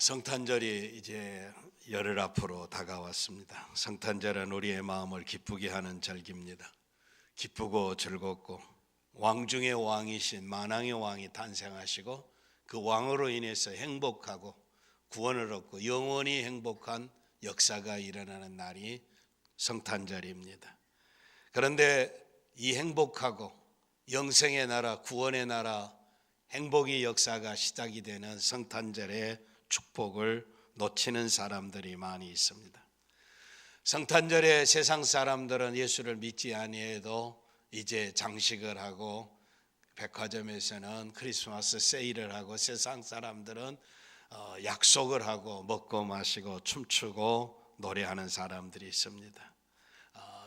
성탄절이 이제 열흘 앞으로 다가왔습니다. 성탄절은 우리의 마음을 기쁘게 하는 절기입니다. 기쁘고 즐겁고 왕 중의 왕이신 만왕의 왕이 탄생하시고 그 왕으로 인해서 행복하고 구원을 얻고 영원히 행복한 역사가 일어나는 날이 성탄절입니다. 그런데 이 행복하고 영생의 나라, 구원의 나라, 행복의 역사가 시작이 되는 성탄절의 축복을 놓치는 사람들이 많이 있습니다. 성탄절에 세상 사람들은 예수를 믿지 아니해도 이제 장식을 하고 백화점에서는 크리스마스 세일을 하고 세상 사람들은 약속을 하고 먹고 마시고 춤추고 노래하는 사람들이 있습니다.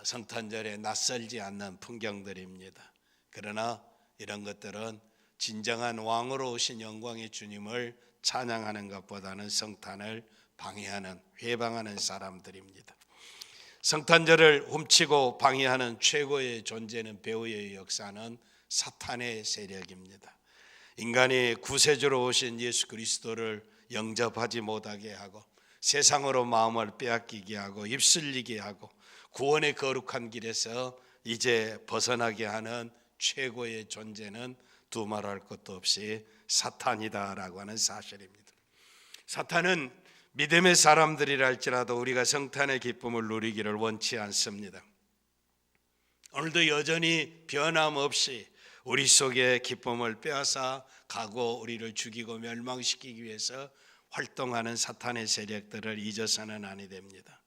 성탄절에 낯설지 않는 풍경들입니다. 그러나 이런 것들은 진정한 왕으로 오신 영광의 주님을 찬양하는 것보다는 성탄을 방해하는, 회방하는 사람들입니다. 성탄절을 훔치고 방해하는 최고의 존재는 배후의 역사는 사탄의 세력입니다. 인간이 구세주로 오신 예수 그리스도를 영접하지 못하게 하고 세상으로 마음을 빼앗기게 하고 입술리게 하고 구원의 거룩한 길에서 이제 벗어나게 하는 최고의 존재는 두말할 것도 없이 사탄이다라고 하는 사실입니다. 사탄은 믿음의 사람들이라 할지라도 우리가 성탄의 기쁨을 누리기를 원치 않습니다. 오늘도 여전히 변함없이 우리 속에 기쁨을 빼앗아 가고 우리를 죽이고 멸망시키기 위해서 활동하는 사탄의 세력들을 잊어서는 아니 됩니다.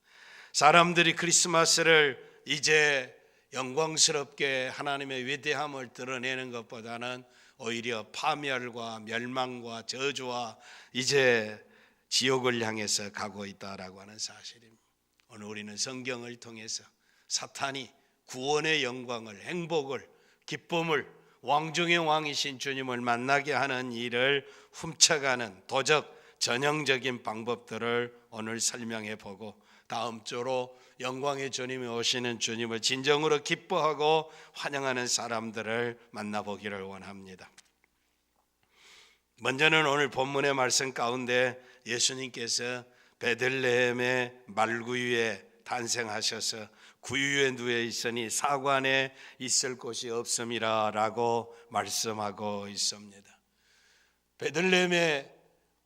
사람들이 크리스마스를 이제 영광스럽게 하나님의 위대함을 드러내는 것보다는 오히려 파멸과 멸망과 저주와 이제 지옥을 향해서 가고 있다라고 하는 사실입니다. 오늘 우리는 성경을 통해서 사탄이 구원의 영광을, 행복을, 기쁨을, 왕 중의 왕이신 주님을 만나게 하는 일을 훔쳐가는 도적, 전형적인 방법들을 오늘 설명해 보고 다음 주로 영광의 주님이 오시는 주님을 진정으로 기뻐하고 환영하는 사람들을 만나보기를 원합니다. 먼저는 오늘 본문의 말씀 가운데 예수님께서 베들레헴의 말구유에 탄생하셔서 구유에 누워 있으니 사관에 있을 곳이 없음이라 라고 말씀하고 있습니다. 베들레헴에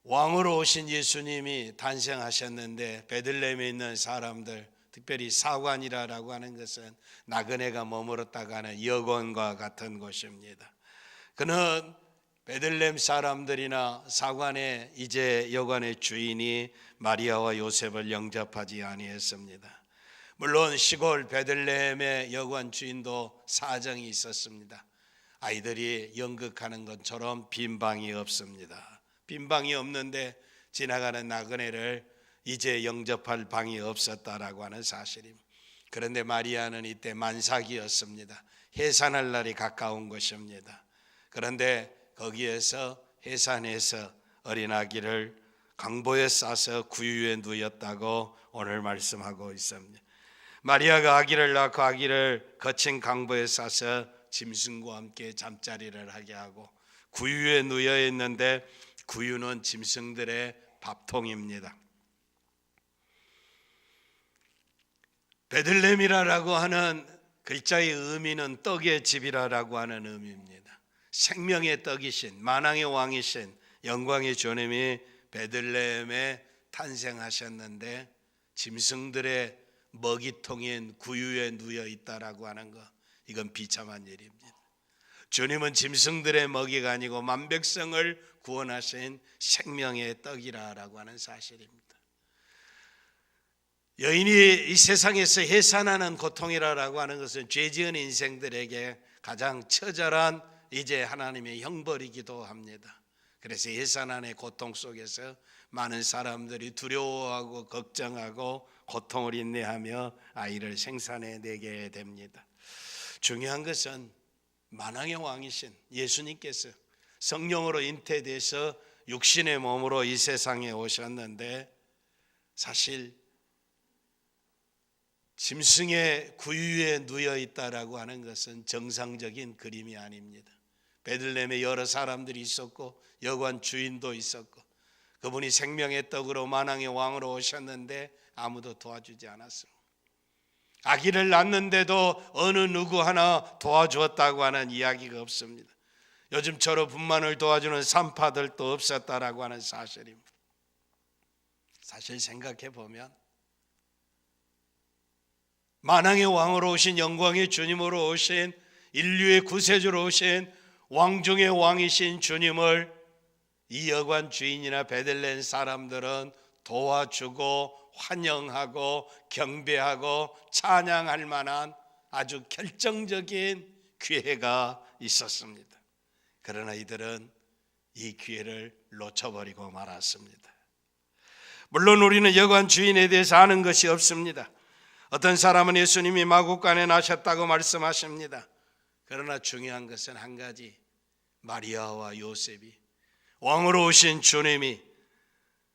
왕으로 오신 예수님이 탄생하셨는데 베들레헴에 있는 사람들, 특별히 사관이라고 하는 것은 나그네가 머물렀다가 하는 여관과 같은 곳입니다. 그는 베들레헴 사람들이나 사관의 이제 여관의 주인이 마리아와 요셉을 영접하지 아니했습니다. 물론 시골 베들레헴의 여관 주인도 사정이 있었습니다. 아이들이 연극하는 것처럼 빈 방이 없습니다. 빈 방이 없는데 지나가는 나그네를 이제 영접할 방이 없었다라고 하는 사실입니다. 그런데 마리아는 이때 만삭이었습니다. 해산할 날이 가까운 것입니다. 그런데 거기에서 해산해서 어린아기를 강보에 싸서 구유에 누였다고 오늘 말씀하고 있습니다. 마리아가 아기를 낳고 아기를 거친 강보에 싸서 짐승과 함께 잠자리를 하게 하고 구유에 누여 있는데 구유는 짐승들의 밥통입니다. 베들레헴이라고 하는 글자의 의미는 떡의 집이라고 하는 의미입니다. 생명의 떡이신 만왕의 왕이신 영광의 주님이 베들레헴에 탄생하셨는데 짐승들의 먹이통인 구유에 누워 있다라고 하는 것, 이건 비참한 일입니다. 주님은 짐승들의 먹이가 아니고 만백성을 구원하신 생명의 떡이라고 하는 사실입니다. 여인이 이 세상에서 해산하는 고통이라고 하는 것은 죄지은 인생들에게 가장 처절한 이제 하나님의 형벌이기도 합니다. 그래서 해산안의 고통 속에서 많은 사람들이 두려워하고 걱정하고 고통을 인내하며 아이를 생산해내게 됩니다. 중요한 것은 만왕의 왕이신 예수님께서 성령으로 잉태돼서 육신의 몸으로 이 세상에 오셨는데 사실 짐승의 구유에 누워 있다라고 하는 것은 정상적인 그림이 아닙니다. 베들레헴에 여러 사람들이 있었고 여관 주인도 있었고 그분이 생명의 떡으로 만왕의 왕으로 오셨는데 아무도 도와주지 않았습니다. 아기를 낳는데도 어느 누구 하나 도와주었다고 하는 이야기가 없습니다. 요즘처럼 분만을 도와주는 산파들도 없었다라고 하는 사실입니다. 사실 생각해 보면 만왕의 왕으로 오신 영광의 주님으로 오신 인류의 구세주로 오신 왕 중의 왕이신 주님을 이 여관 주인이나 베들레헴 사람들은 도와주고 환영하고 경배하고 찬양할 만한 아주 결정적인 기회가 있었습니다. 그러나 이들은 이 기회를 놓쳐버리고 말았습니다. 물론 우리는 여관 주인에 대해서 아는 것이 없습니다. 어떤 사람은 예수님이 마구간에 나셨다고 말씀하십니다. 그러나 중요한 것은 한 가지, 마리아와 요셉이 왕으로 오신 주님이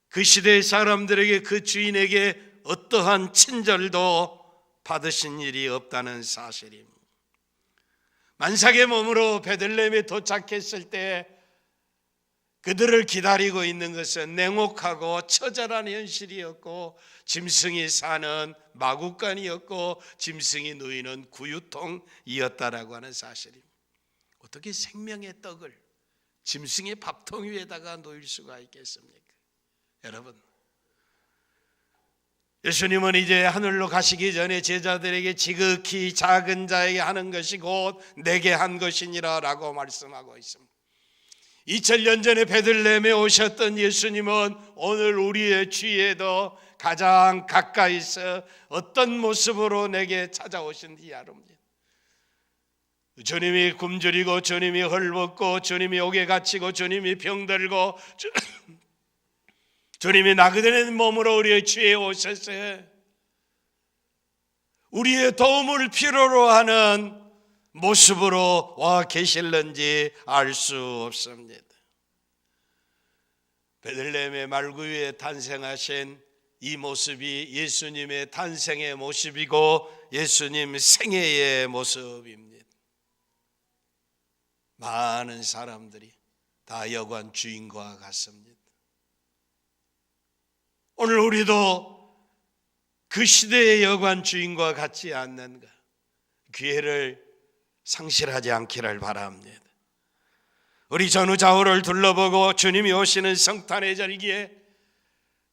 그 시대의 사람들에게 그 주인에게 어떠한 친절도 받으신 일이 없다는 사실입니다. 만삭의 몸으로 베들레헴에 도착했을 때 그들을 기다리고 있는 것은 냉혹하고 처절한 현실이었고 짐승이 사는 마구간이었고 짐승이 누이는 구유통이었다라고 하는 사실입니다. 어떻게 생명의 떡을 짐승의 밥통 위에다가 놓일 수가 있겠습니까? 여러분, 예수님은 이제 하늘로 가시기 전에 제자들에게 지극히 작은 자에게 하는 것이 곧 내게 한 것이니라 라고 말씀하고 있습니다. 2000년 전에 베들레헴에 오셨던 예수님은 오늘 우리의 주위에도 가장 가까이서 어떤 모습으로 내게 찾아오신지 아릅니다. 주님이 굶주리고 주님이 헐벗고 주님이 옥에 갇히고 주님이 병들고 주님이 나그네된 몸으로 우리의 주위에 오셨어요. 우리의 도움을 필요로 하는 모습으로 와 계실는지 알 수 없습니다. 베들레헴의 말구 위에 탄생하신 이 모습이 예수님의 탄생의 모습이고 예수님 생애의 모습입니다. 많은 사람들이 다 여관 주인과 같습니다. 오늘 우리도 그 시대의 여관 주인과 같지 않는가, 기회를 상실하지 않기를 바랍니다. 우리 전후좌우를 둘러보고 주님이 오시는 성탄의 절기에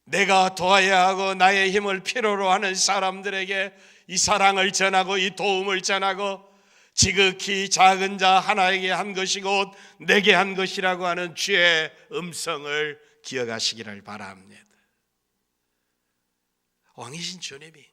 내가 도와야 하고 나의 힘을 필요로 하는 사람들에게 이 사랑을 전하고 이 도움을 전하고 지극히 작은 자 하나에게 한 것이 곧 내게 한 것이라고 하는 주의 음성을 기억하시기를 바랍니다. 왕이신 주님이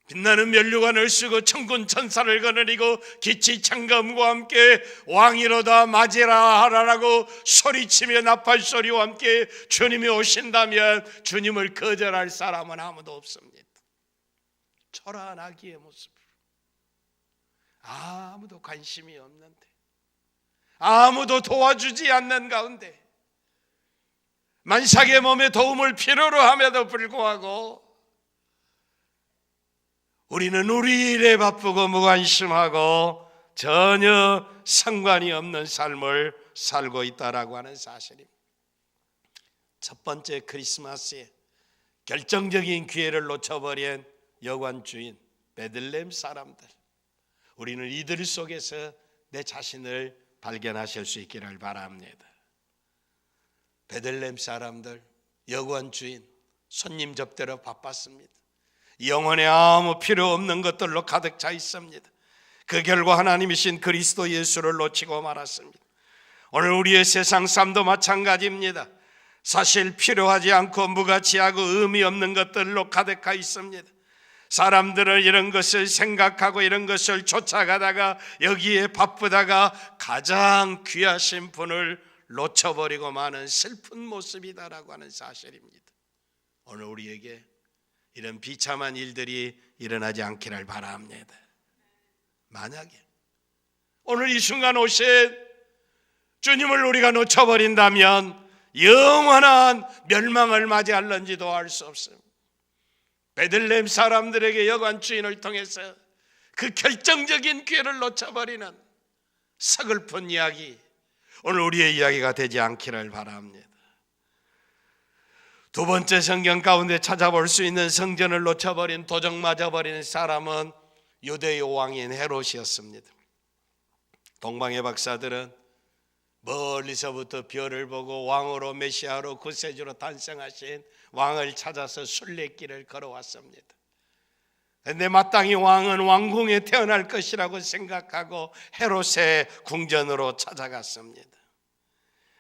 빛나는 면류관을 쓰고 천군 천사를 거느리고 기치 창검과 함께 왕이로다 맞이라 하라라고 소리치며 나팔소리와 함께 주님이 오신다면 주님을 거절할 사람은 아무도 없습니다. 초라한 아기의 모습, 아무도 관심이 없는데, 아무도 도와주지 않는 가운데 만삭의 몸에 도움을 필요로 함에도 불구하고 우리는 우리 일에 바쁘고 무관심하고 전혀 상관이 없는 삶을 살고 있다라고 하는 사실입니다. 첫 번째 크리스마스에 결정적인 기회를 놓쳐버린 여관 주인 베들레헴 사람들, 우리는 이들 속에서 내 자신을 발견하실 수 있기를 바랍니다. 베들레헴 사람들, 여관 주인, 손님 접대로 바빴습니다. 영혼에 아무 필요 없는 것들로 가득 차 있습니다. 그 결과 하나님이신 그리스도 예수를 놓치고 말았습니다. 오늘 우리의 세상 삶도 마찬가지입니다. 사실 필요하지 않고 무가치하고 의미 없는 것들로 가득하 있습니다. 사람들은 이런 것을 생각하고 이런 것을 쫓아가다가 여기에 바쁘다가 가장 귀하신 분을 놓쳐버리고 마는 슬픈 모습이다라고 하는 사실입니다. 오늘 우리에게 이런 비참한 일들이 일어나지 않기를 바랍니다. 만약에 오늘 이 순간 오신 주님을 우리가 놓쳐버린다면 영원한 멸망을 맞이할는지도 알 수 없습니다. 베들레헴 사람들에게 여관 주인을 통해서 그 결정적인 기회를 놓쳐버리는 서글픈 이야기, 오늘 우리의 이야기가 되지 않기를 바랍니다. 두 번째 성경 가운데 찾아볼 수 있는 성전을 놓쳐버린, 도적 맞아버린 사람은 유대의 왕인 헤롯이었습니다. 동방의 박사들은 멀리서부터 별을 보고 왕으로, 메시아로, 구세주로 탄생하신 왕을 찾아서 순례길을 걸어왔습니다. 그런데 마땅히 왕은 왕궁에 태어날 것이라고 생각하고 헤롯의 궁전으로 찾아갔습니다.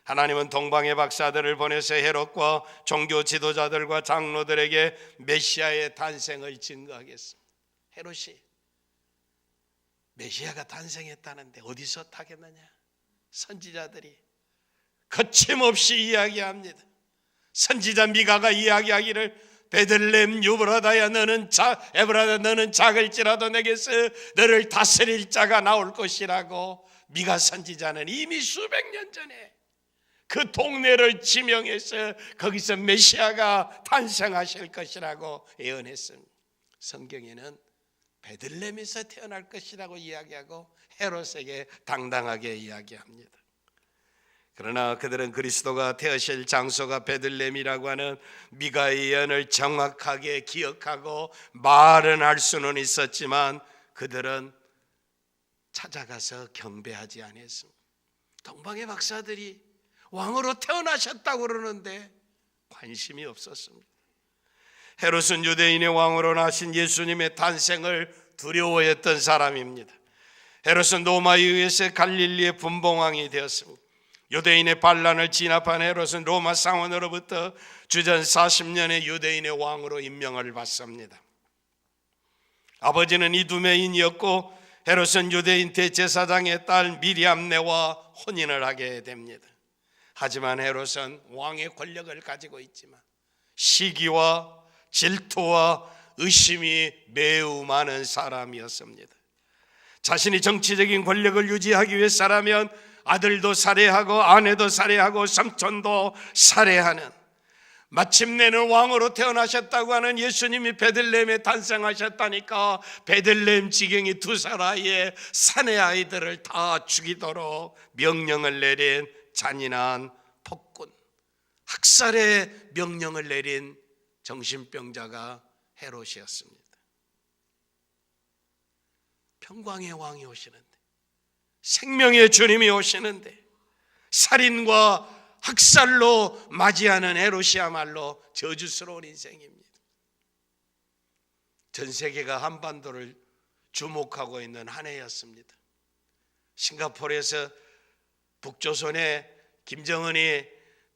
하나님은 동방의 박사들을 보내서 헤롯과 종교 지도자들과 장로들에게 메시아의 탄생을 증거하겠습니다. 헤롯이 메시아가 탄생했다는데 어디서 타겠느냐? 선지자들이 거침없이 이야기합니다. 선지자 미가가 이야기하기를 베들레헴 유브라다야 너는 에브라다 너는 작을지라도 내게서 너를 다스릴 자가 나올 것이라고 미가 선지자는 이미 수백 년 전에 그 동네를 지명해서 거기서 메시아가 탄생하실 것이라고 예언했습니다. 성경에는 베들레헴에서 태어날 것이라고 이야기하고 헤롯에게 당당하게 이야기합니다. 그러나 그들은 그리스도가 태어실 장소가 베들레헴이라고 하는 미가의 예언을 정확하게 기억하고 말은 할 수는 있었지만 그들은 찾아가서 경배하지 않았습니다. 동방의 박사들이 왕으로 태어나셨다고 그러는데 관심이 없었습니다. 헤롯은 유대인의 왕으로 나신 예수님의 탄생을 두려워했던 사람입니다. 헤롯은 로마에 의해서 갈릴리의 분봉왕이 되었습니다. 유대인의 반란을 진압한 헤롯은 로마 상원으로부터 주전 40년의 유대인의 왕으로 임명을 받습니다. 아버지는 이두메인이었고 헤롯은 유대인 대제사장의 딸 미리암네와 혼인을 하게 됩니다. 하지만 헤롯은 왕의 권력을 가지고 있지만 시기와 질투와 의심이 매우 많은 사람이었습니다. 자신이 정치적인 권력을 유지하기 위해서라면 아들도 살해하고 아내도 살해하고 삼촌도 살해하는, 마침내는 왕으로 태어나셨다고 하는 예수님이 베들레헴에 탄생하셨다니까 베들레헴 지경이 두 사라이의 사내 아이들을 다 죽이도록 명령을 내린 잔인한 폭군, 학살의 명령을 내린 정신병자가 헤롯이었습니다. 평강의 왕이 오시는데, 생명의 주님이 오시는데 살인과 학살로 맞이하는 헤롯이야말로 저주스러운 인생입니다. 전 세계가 한반도를 주목하고 있는 한 해였습니다. 싱가포르에서 북조선의 김정은이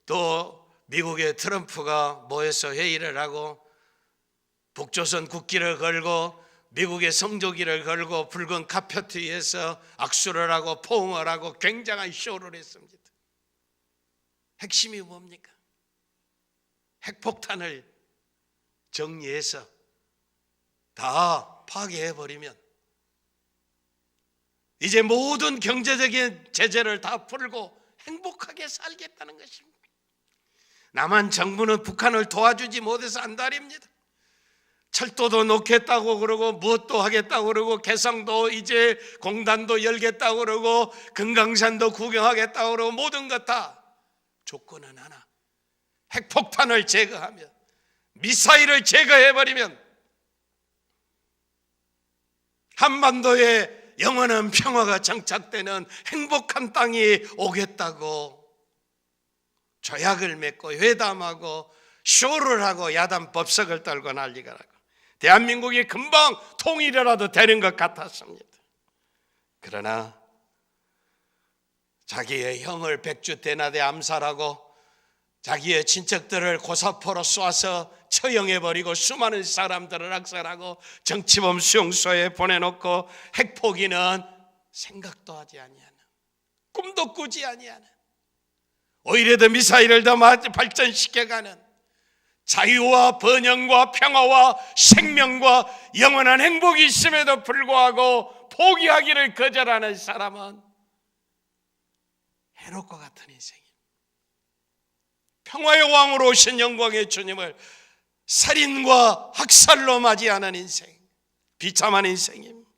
또 미국의 트럼프가 모여서 회의를 하고 북조선 국기를 걸고 미국의 성조기를 걸고 붉은 카페트 위에서 악수를 하고 포옹을 하고 굉장한 쇼를 했습니다. 핵심이 뭡니까? 핵폭탄을 정리해서 다 파괴해버리면 이제 모든 경제적인 제재를 다 풀고 행복하게 살겠다는 것입니다. 남한 정부는 북한을 도와주지 못해서 안달입니다. 철도도 놓겠다고 그러고 무엇도 하겠다고 그러고 개성도 이제 공단도 열겠다고 그러고 금강산도 구경하겠다고 그러고 모든 것 다 조건은 하나, 핵폭탄을 제거하면, 미사일을 제거해버리면 한반도에 영원한 평화가 정착되는 행복한 땅이 오겠다고 조약을 맺고 회담하고 쇼를 하고 야단 법석을 떨고 난리가 나고 대한민국이 금방 통일이라도 되는 것 같았습니다. 그러나 자기의 형을 백주대나대 암살하고 자기의 친척들을 고사포로 쏘아서 처형해버리고 수많은 사람들을 학살하고 정치범 수용소에 보내놓고 핵포기는 생각도 하지 아니하는, 꿈도 꾸지 아니하는, 오히려 더 미사일을 더 발전시켜가는, 자유와 번영과 평화와 생명과 영원한 행복이 있음에도 불구하고 포기하기를 거절하는 사람은 헤롯과 같은 인생입니다. 평화의 왕으로 오신 영광의 주님을 살인과 학살로 맞이하는 인생, 비참한 인생입니다.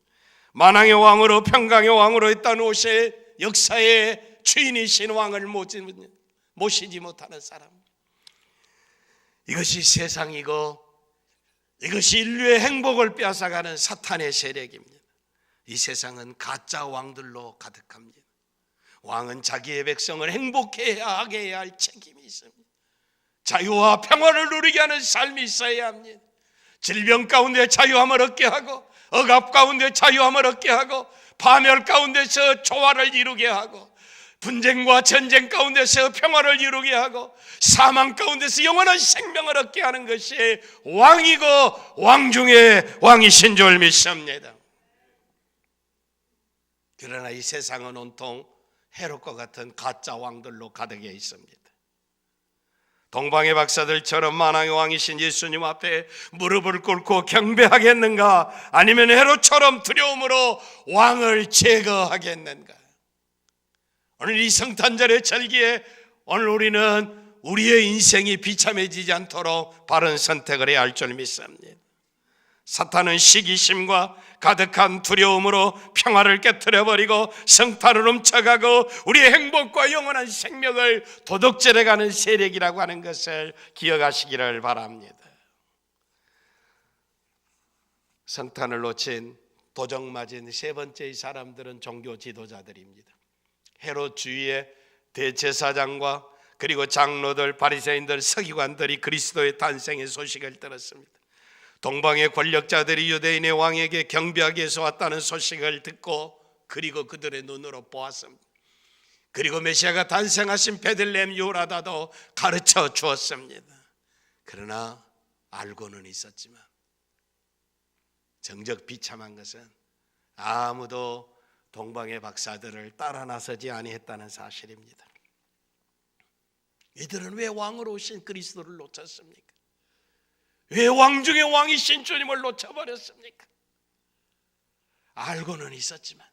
만왕의 왕으로 평강의 왕으로 있던 옷의 역사의 주인이신 왕을 모시지 못하는 사람, 이것이 세상이고 이것이 인류의 행복을 빼앗아가는 사탄의 세력입니다. 이 세상은 가짜 왕들로 가득합니다. 왕은 자기의 백성을 행복해 하게 해야 할 책임이 있습니다. 자유와 평화를 누리게 하는 삶이 있어야 합니다. 질병 가운데 자유함을 얻게 하고, 억압 가운데 자유함을 얻게 하고, 파멸 가운데서 조화를 이루게 하고, 분쟁과 전쟁 가운데서 평화를 이루게 하고, 사망 가운데서 영원한 생명을 얻게 하는 것이 왕이고 왕 중에 왕이신 줄 믿습니다. 그러나 이 세상은 온통 헤롯과 같은 가짜 왕들로 가득해 있습니다. 동방의 박사들처럼 만왕의 왕이신 예수님 앞에 무릎을 꿇고 경배하겠는가, 아니면 헤롯처럼 두려움으로 왕을 제거하겠는가? 오늘 이 성탄절의 절기에 오늘 우리는 우리의 인생이 비참해지지 않도록 바른 선택을 해야 할 줄 믿습니다. 사탄은 시기심과 가득한 두려움으로 평화를 깨트려버리고 성탄을 훔쳐가고 우리의 행복과 영원한 생명을 도둑질해가는 세력이라고 하는 것을 기억하시기를 바랍니다. 성탄을 놓친 도적맞은 세 번째의 사람들은 종교 지도자들입니다. 헤롯 주위의 대제사장과 그리고 장로들, 바리새인들, 서기관들이 그리스도의 탄생의 소식을 들었습니다. 동방의 권력자들이 유대인의 왕에게 경배하기 위해서 왔다는 소식을 듣고 그리고 그들의 눈으로 보았습니다. 그리고 메시아가 탄생하신 베들레헴 유라다도 가르쳐 주었습니다. 그러나 알고는 있었지만 정작 비참한 것은 아무도 동방의 박사들을 따라 나서지 아니했다는 사실입니다. 이들은 왜 왕으로 오신 그리스도를 놓쳤습니까? 왜 왕 중에 왕이신 주님을 놓쳐버렸습니까? 알고는 있었지만,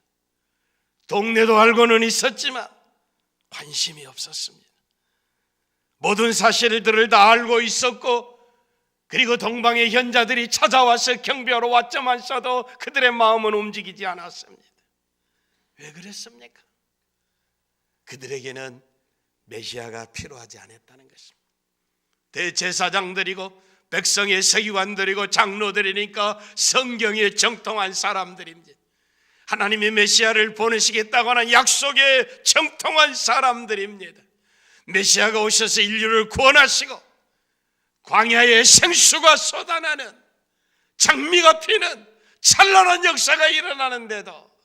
동네도 알고는 있었지만 관심이 없었습니다. 모든 사실들을 다 알고 있었고, 그리고 동방의 현자들이 찾아와서 경배하러 왔지만서도 그들의 마음은 움직이지 않았습니다. 왜 그랬습니까? 그들에게는 메시아가 필요하지 않았다는 것입니다. 대제사장들이고 백성의 서기관들이고 장로들이니까 성경에 정통한 사람들입니다. 하나님이 메시아를 보내시겠다고 하는 약속에 정통한 사람들입니다. 메시아가 오셔서 인류를 구원하시고 광야에 생수가 쏟아나는, 장미가 피는 찬란한 역사가 일어나는데도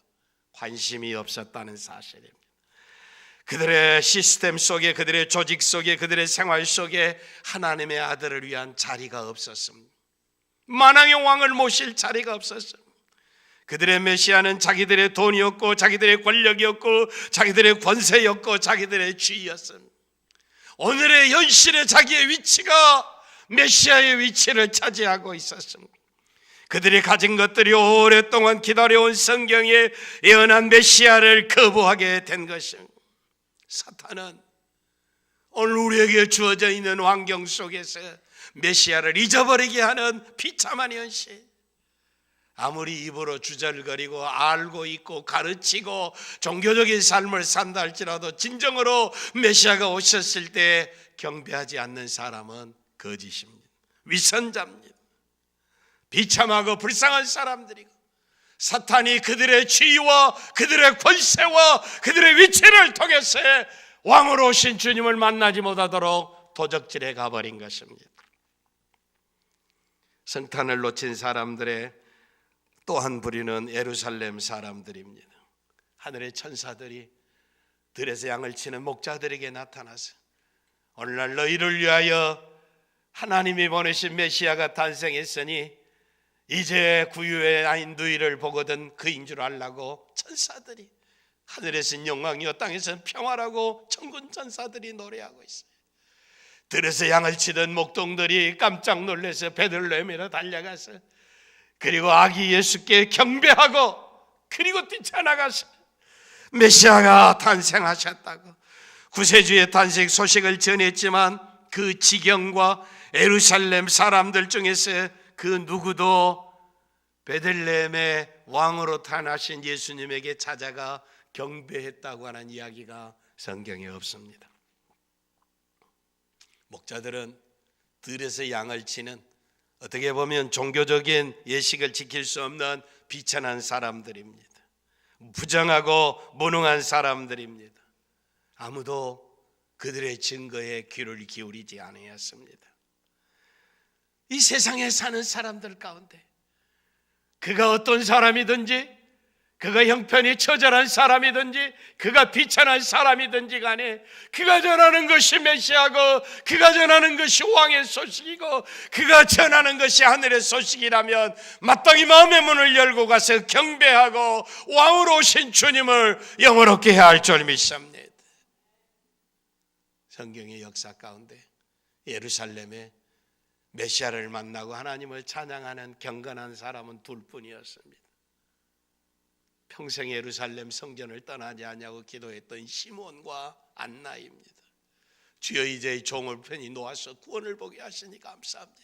관심이 없었다는 사실입니다. 그들의 시스템 속에, 그들의 조직 속에, 그들의 생활 속에 하나님의 아들을 위한 자리가 없었습니다. 만왕의 왕을 모실 자리가 없었습니다. 그들의 메시아는 자기들의 돈이었고, 자기들의 권력이었고, 자기들의 권세였고, 자기들의 지위였습니다. 오늘의 현실의 자기의 위치가 메시아의 위치를 차지하고 있었습니다. 그들이 가진 것들이 오랫동안 기다려온 성경에 예언한 메시아를 거부하게 된 것입니다. 사탄은 오늘 우리에게 주어져 있는 환경 속에서 메시아를 잊어버리게 하는 비참한 현실, 아무리 입으로 주절거리고 알고 있고 가르치고 종교적인 삶을 산다 할지라도 진정으로 메시아가 오셨을 때 경배하지 않는 사람은 거짓입니다. 위선자입니다. 비참하고 불쌍한 사람들이고, 사탄이 그들의 지위와 그들의 권세와 그들의 위치를 통해서 왕으로 오신 주님을 만나지 못하도록 도적질해 가버린 것입니다. 성탄을 놓친 사람들의 또 한 부류는 예루살렘 사람들입니다. 하늘의 천사들이 들에서 양을 치는 목자들에게 나타나서 오늘날 너희를 위하여 하나님이 보내신 메시아가 탄생했으니 이제 구유의 아인 너희를 보거든 그인 줄 알라고 천사들이, 하늘에서는 영광이요 땅에서는 평화라고 천군 천사들이 노래하고 있어요. 들에서 양을 치던 목동들이 깜짝 놀라서 베들레헴으로 달려가서 그리고 아기 예수께 경배하고 그리고 뛰쳐나가서 메시아가 탄생하셨다고 구세주의 탄생 소식을 전했지만 그 지경과 예루살렘 사람들 중에서 그 누구도 베들레헴의 왕으로 탄하신 예수님에게 찾아가 경배했다고 하는 이야기가 성경에 없습니다. 목자들은 들에서 양을 치는, 어떻게 보면 종교적인 예식을 지킬 수 없는 비천한 사람들입니다. 부정하고 무능한 사람들입니다. 아무도 그들의 증거에 귀를 기울이지 않았습니다. 이 세상에 사는 사람들 가운데 그가 어떤 사람이든지, 그가 형편이 처절한 사람이든지, 그가 비천한 사람이든지 간에 그가 전하는 것이 메시아고, 그가 전하는 것이 왕의 소식이고, 그가 전하는 것이 하늘의 소식이라면 마땅히 마음의 문을 열고 가서 경배하고 왕으로 오신 주님을 영원롭게 해야 할 줄 믿습니다. 성경의 역사 가운데 예루살렘에 메시아를 만나고 하나님을 찬양하는 경건한 사람은 둘뿐이었습니다. 평생 예루살렘 성전을 떠나지 않냐고 기도했던 시몬과 안나입니다. 주여, 이제 종을 편히 놓아서 구원을 보게 하시니 감사합니다.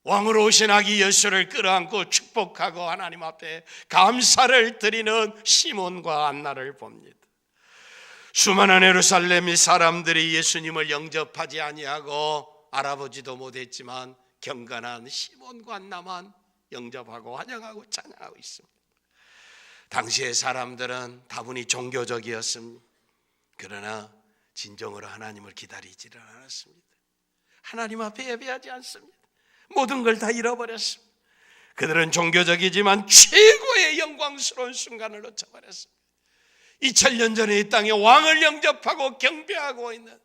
왕으로 오신 아기 예수를 끌어안고 축복하고 하나님 앞에 감사를 드리는 시몬과 안나를 봅니다. 수많은 예루살렘의 사람들이 예수님을 영접하지 아니하고 알아보지도 못했지만 경건한 시몬과 안나만 영접하고 환영하고 찬양하고 있습니다. 당시의 사람들은 다분히 종교적이었습니다. 그러나 진정으로 하나님을 기다리지를 않았습니다. 하나님 앞에 예배하지 않습니다. 모든 걸 다 잃어버렸습니다. 그들은 종교적이지만 최고의 영광스러운 순간을 놓쳐버렸습니다. 2000년 전에 이 땅에 왕을 영접하고 경배하고 있는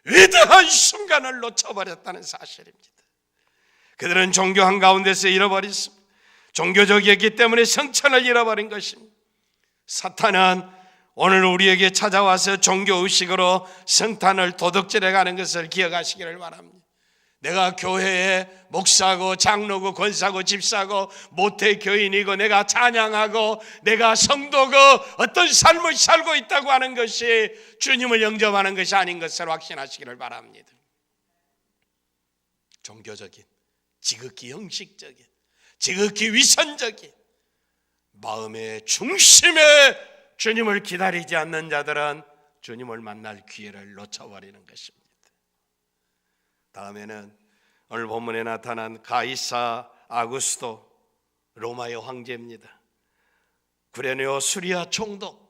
위대한 순간을 놓쳐버렸다는 사실입니다. 그들은 종교 한가운데서 잃어버렸습니다. 종교적이었기 때문에 성천을 잃어버린 것입니다. 사탄은 오늘 우리에게 찾아와서 종교의식으로 성탄을 도둑질해가는 것을 기억하시기를 바랍니다. 내가 교회에 목사고 장로고 권사고 집사고 모태교인이고 내가 찬양하고 내가 성도고 어떤 삶을 살고 있다고 하는 것이 주님을 영접하는 것이 아닌 것을 확신하시기를 바랍니다. 종교적인, 지극히 형식적인, 지극히 위선적인 마음의 중심에 주님을 기다리지 않는 자들은 주님을 만날 기회를 놓쳐버리는 것입니다. 다음에는 오늘 본문에 나타난 가이사 아구스도, 로마의 황제입니다. 구레네오 수리아 총독,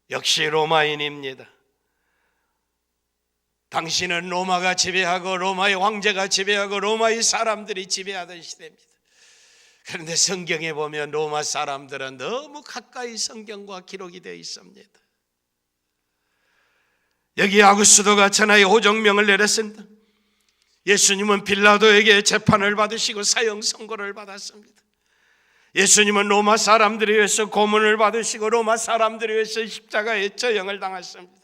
역시 로마인입니다. 당시는 로마가 지배하고 로마의 황제가 지배하고 로마의 사람들이 지배하던 시대입니다. 그런데 성경에 보면 로마 사람들은 너무 가까이 성경과 기록이 되어 있습니다. 여기 아구스도가 천하의 호정명을 내렸습니다. 예수님은 빌라도에게 재판을 받으시고 사형 선고를 받았습니다. 예수님은 로마 사람들에 의해서 고문을 받으시고 로마 사람들에 의해서 십자가에 처형을 당했습니다.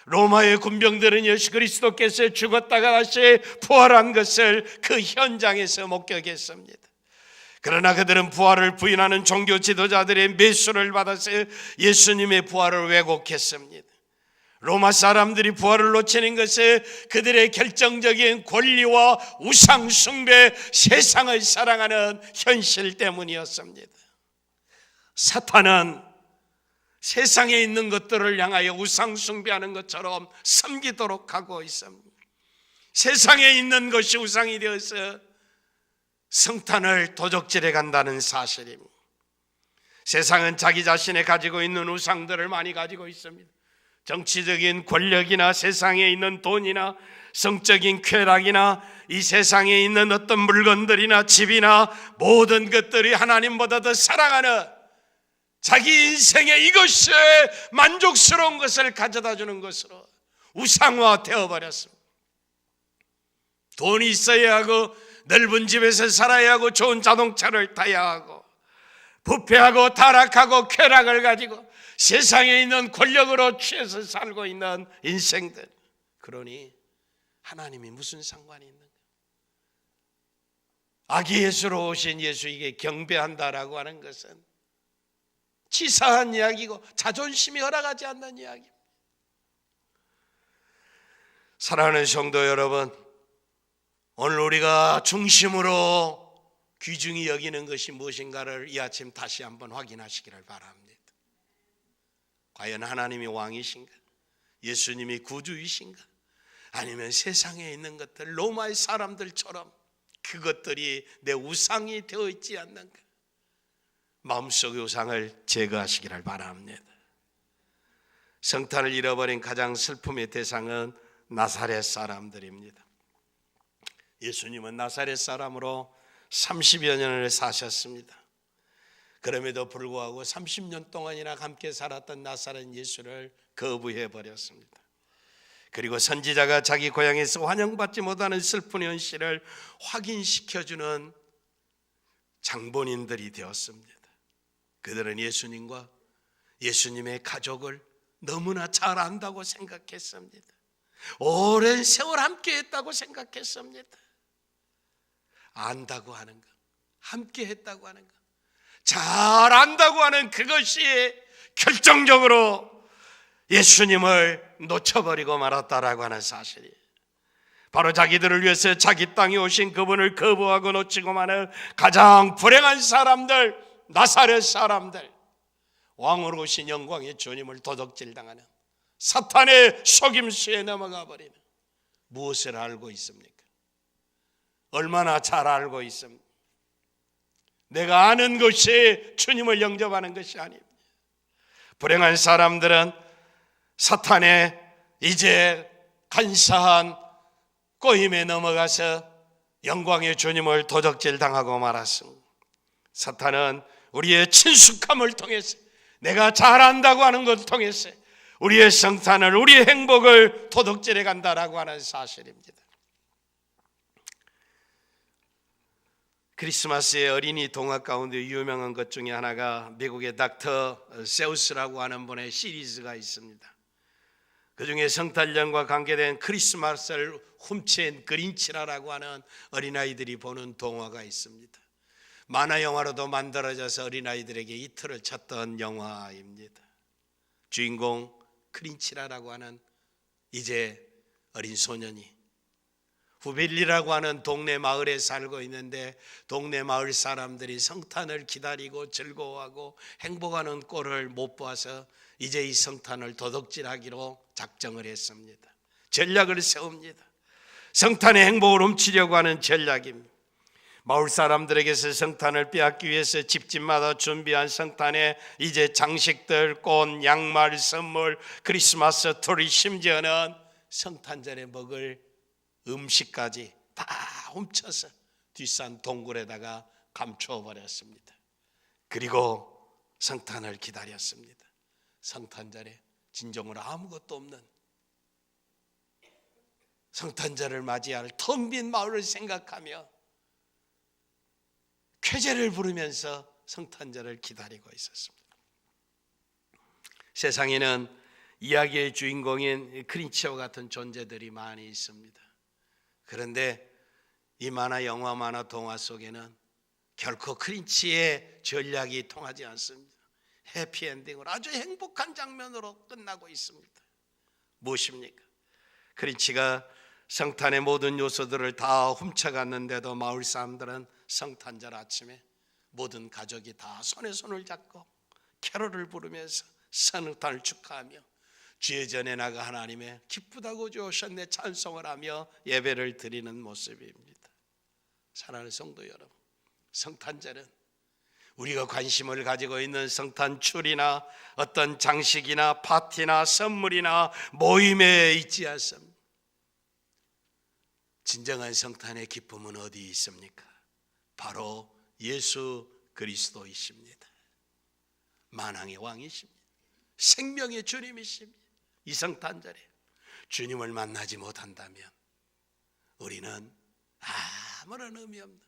로마의 군병들은 예수 그리스도께서 죽었다가 다시 부활한 것을 그 현장에서 목격했습니다. 그러나 그들은 부활을 부인하는 종교 지도자들의 매수를 받아서 예수님의 부활을 왜곡했습니다. 로마 사람들이 부활을 놓치는 것은 그들의 결정적인 권리와 우상 숭배, 세상을 사랑하는 현실 때문이었습니다. 사탄은 세상에 있는 것들을 향하여 우상 숭배하는 것처럼 섬기도록 하고 있습니다. 세상에 있는 것이 우상이 되어서 성탄을 도적질해 간다는 사실입니다. 세상은 자기 자신이 가지고 있는 우상들을 많이 가지고 있습니다. 정치적인 권력이나 세상에 있는 돈이나 성적인 쾌락이나 이 세상에 있는 어떤 물건들이나 집이나 모든 것들이 하나님보다 더 사랑하는 자기 인생에 이것이 만족스러운 것을 가져다 주는 것으로 우상화 되어버렸습니다. 돈이 있어야 하고 넓은 집에서 살아야 하고 좋은 자동차를 타야 하고 부패하고 타락하고 쾌락을 가지고 세상에 있는 권력으로 취해서 살고 있는 인생들. 그러니 하나님이 무슨 상관이 있는가? 아기 예수로 오신 예수에게 경배한다라고 하는 것은 치사한 이야기고 자존심이 허락하지 않는 이야기입니다. 사랑하는 성도 여러분, 오늘 우리가 중심으로 귀중히 여기는 것이 무엇인가를 이 아침 다시 한번 확인하시기를 바랍니다. 과연 하나님이 왕이신가? 예수님이 구주이신가? 아니면 세상에 있는 것들, 로마의 사람들처럼 그것들이 내 우상이 되어 있지 않는가? 마음속의 우상을 제거하시기를 바랍니다. 성탄을 잃어버린 가장 슬픔의 대상은 나사렛 사람들입니다. 예수님은 나사렛 사람으로 30여 년을 사셨습니다. 그럼에도 불구하고 30년 동안이나 함께 살았던 나사렛 예수를 거부해 버렸습니다. 그리고 선지자가 자기 고향에서 환영받지 못하는 슬픈 현실을 확인시켜주는 장본인들이 되었습니다. 그들은 예수님과 예수님의 가족을 너무나 잘 안다고 생각했습니다. 오랜 세월 함께 했다고 생각했습니다. 안다고 하는 것, 함께 했다고 하는 것, 잘 안다고 하는 그것이 결정적으로 예수님을 놓쳐버리고 말았다라고 하는 사실이에요. 바로 자기들을 위해서 자기 땅에 오신 그분을 거부하고 놓치고 마는 가장 불행한 사람들, 나사렛 사람들, 왕으로 오신 영광의 주님을 도둑질당하는 사탄의 속임수에 넘어가 버리는, 무엇을 알고 있습니까? 얼마나 잘 알고 있습니까? 내가 아는 것이 주님을 영접하는 것이 아닙니다. 불행한 사람들은 사탄의 이제 간사한 꼬임에 넘어가서 영광의 주님을 도적질당하고 말았습니다. 사탄은 우리의 친숙함을 통해서, 내가 잘 안다고 하는 것을 통해서 우리의 성탄을, 우리의 행복을 도둑질해 간다라고 하는 사실입니다. 크리스마스의 어린이 동화 가운데 유명한 것 중에 하나가 미국의 닥터 세우스라고 하는 분의 시리즈가 있습니다. 그 중에 성탄절과 관계된 크리스마스를 훔친 그린치라라고 하는 어린아이들이 보는 동화가 있습니다. 만화 영화로도 만들어져서 어린아이들에게 이틀을 쳤던 영화입니다. 주인공 크린치라라고 하는 이제 어린 소년이 후빌리라고 하는 동네 마을에 살고 있는데, 동네 마을 사람들이 성탄을 기다리고 즐거워하고 행복하는 꼴을 못 봐서 이제 이 성탄을 도둑질하기로 작정을 했습니다. 전략을 세웁니다. 성탄의 행복을 훔치려고 하는 전략입니다. 마을 사람들에게서 성탄을 빼앗기 위해서 집집마다 준비한 성탄의 이제 장식들, 꽃, 양말, 선물, 크리스마스 트리, 심지어는 성탄절에 먹을 음식까지 다 훔쳐서 뒷산 동굴에다가 감추어 버렸습니다. 그리고 성탄을 기다렸습니다. 성탄절에 진정으로 아무것도 없는 성탄절을 맞이할 텅 빈 마을을 생각하며 쾌제를 부르면서 성탄절을 기다리고 있었습니다. 세상에는 이야기의 주인공인 크린치와 같은 존재들이 많이 있습니다. 그런데 이 만화 영화, 만화 동화 속에는 결코 크린치의 전략이 통하지 않습니다. 해피엔딩으로 아주 행복한 장면으로 끝나고 있습니다. 무엇입니까? 크린치가 성탄의 모든 요소들을 다 훔쳐갔는데도 마을 사람들은 성탄절 아침에 모든 가족이 다 손에 손을 잡고 캐롤을 부르면서 성탄을 축하하며 주의 전에 나가 하나님의 기쁘다고 주셨네 찬송을 하며 예배를 드리는 모습입니다. 사랑하는 성도 여러분, 성탄절은 우리가 관심을 가지고 있는 성탄출이나 어떤 장식이나 파티나 선물이나 모임에 있지 않습니다. 진정한 성탄의 기쁨은 어디 있습니까? 바로 예수 그리스도이십니다. 만왕의 왕이십니다. 생명의 주님이십니다. 이 성탄절에 주님을 만나지 못한다면 우리는 아무런 의미 없는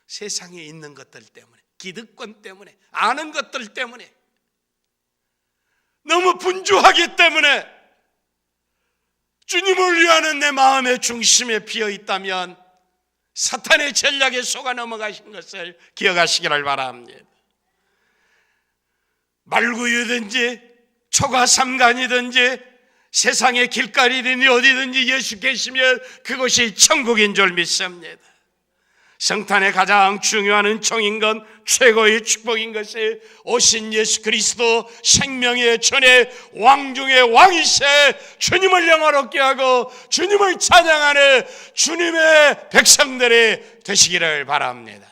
세상에 있는 것들 때문에, 기득권 때문에, 아는 것들 때문에, 너무 분주하기 때문에 주님을 위하는 내 마음의 중심에 비어 있다면 사탄의 전략에 속아 넘어가신 것을 기억하시기를 바랍니다. 말구유든지 초가삼간이든지 세상의 길거리든지 어디든지 예수 계시면 그것이 천국인 줄 믿습니다. 성탄의 가장 중요한 은총인 건, 최고의 축복인 것이 오신 예수 그리스도 생명의 전에 왕 중의 왕이세 주님을 영화롭게 하고 주님을 찬양하는 주님의 백성들이 되시기를 바랍니다.